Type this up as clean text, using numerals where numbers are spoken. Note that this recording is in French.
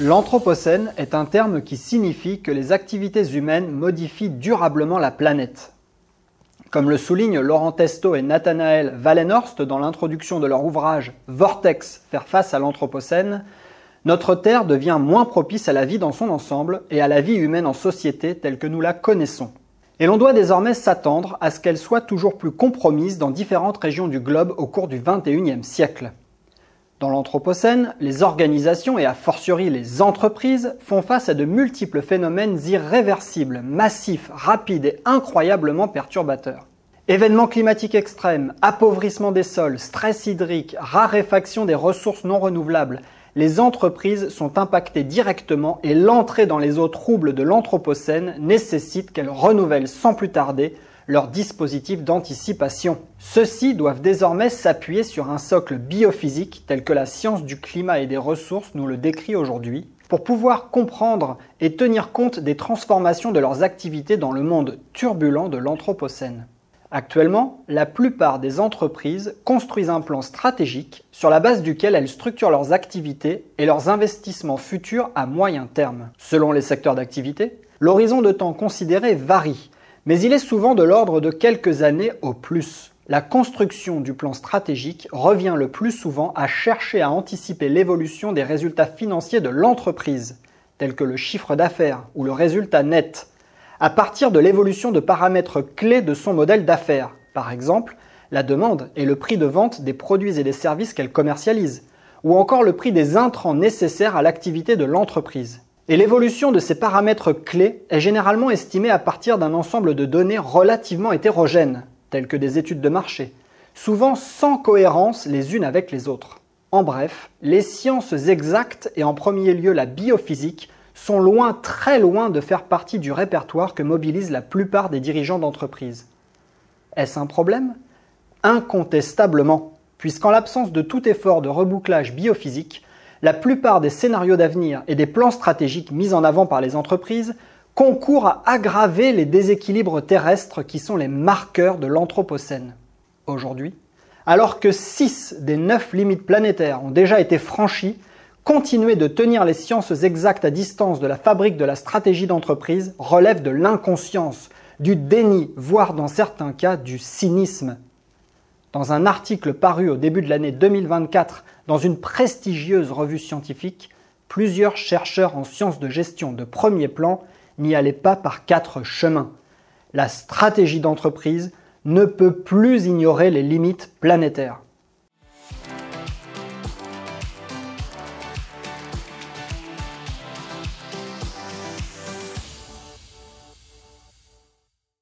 L'Anthropocène est un terme qui signifie que les activités humaines modifient durablement la planète. Comme le soulignent Laurent Testo et Nathanael Wallenhorst dans l'introduction de leur ouvrage « Vortex, faire face à l'Anthropocène », notre Terre devient moins propice à la vie dans son ensemble et à la vie humaine en société telle que nous la connaissons. Et l'on doit désormais s'attendre à ce qu'elle soit toujours plus compromise dans différentes régions du globe au cours du XXIe siècle. Dans l'Anthropocène, les organisations et a fortiori les entreprises font face à de multiples phénomènes irréversibles, massifs, rapides et incroyablement perturbateurs. Événements climatiques extrêmes, appauvrissement des sols, stress hydrique, raréfaction des ressources non renouvelables, les entreprises sont impactées directement et l'entrée dans les eaux troubles de l'Anthropocène nécessite qu'elles renouvellent sans plus tarder leurs dispositifs d'anticipation. Ceux-ci doivent désormais s'appuyer sur un socle biophysique tel que la science du climat et des ressources nous le décrit aujourd'hui, pour pouvoir comprendre et tenir compte des transformations de leurs activités dans le monde turbulent de l'Anthropocène. Actuellement, la plupart des entreprises construisent un plan stratégique sur la base duquel elles structurent leurs activités et leurs investissements futurs à moyen terme. Selon les secteurs d'activité, l'horizon de temps considéré varie, mais il est souvent de l'ordre de quelques années au plus. La construction du plan stratégique revient le plus souvent à chercher à anticiper l'évolution des résultats financiers de l'entreprise, tels que le chiffre d'affaires ou le résultat net, à partir de l'évolution de paramètres clés de son modèle d'affaires, par exemple la demande et le prix de vente des produits et des services qu'elle commercialise, ou encore le prix des intrants nécessaires à l'activité de l'entreprise. Et l'évolution de ces paramètres clés est généralement estimée à partir d'un ensemble de données relativement hétérogènes, telles que des études de marché, souvent sans cohérence les unes avec les autres. En bref, les sciences exactes et en premier lieu la biophysique sont loin, très loin de faire partie du répertoire que mobilisent la plupart des dirigeants d'entreprise. Est-ce un problème? Incontestablement, puisqu'en l'absence de tout effort de rebouclage biophysique, la plupart des scénarios d'avenir et des plans stratégiques mis en avant par les entreprises concourent à aggraver les déséquilibres terrestres qui sont les marqueurs de l'Anthropocène. Aujourd'hui, alors que 6 des 9 limites planétaires ont déjà été franchies, continuer de tenir les sciences exactes à distance de la fabrique de la stratégie d'entreprise relève de l'inconscience, du déni, voire dans certains cas du cynisme. Dans un article paru au début de l'année 2024 dans une prestigieuse revue scientifique, plusieurs chercheurs en sciences de gestion de premier plan n'y allaient pas par 4 chemins. La stratégie d'entreprise ne peut plus ignorer les limites planétaires.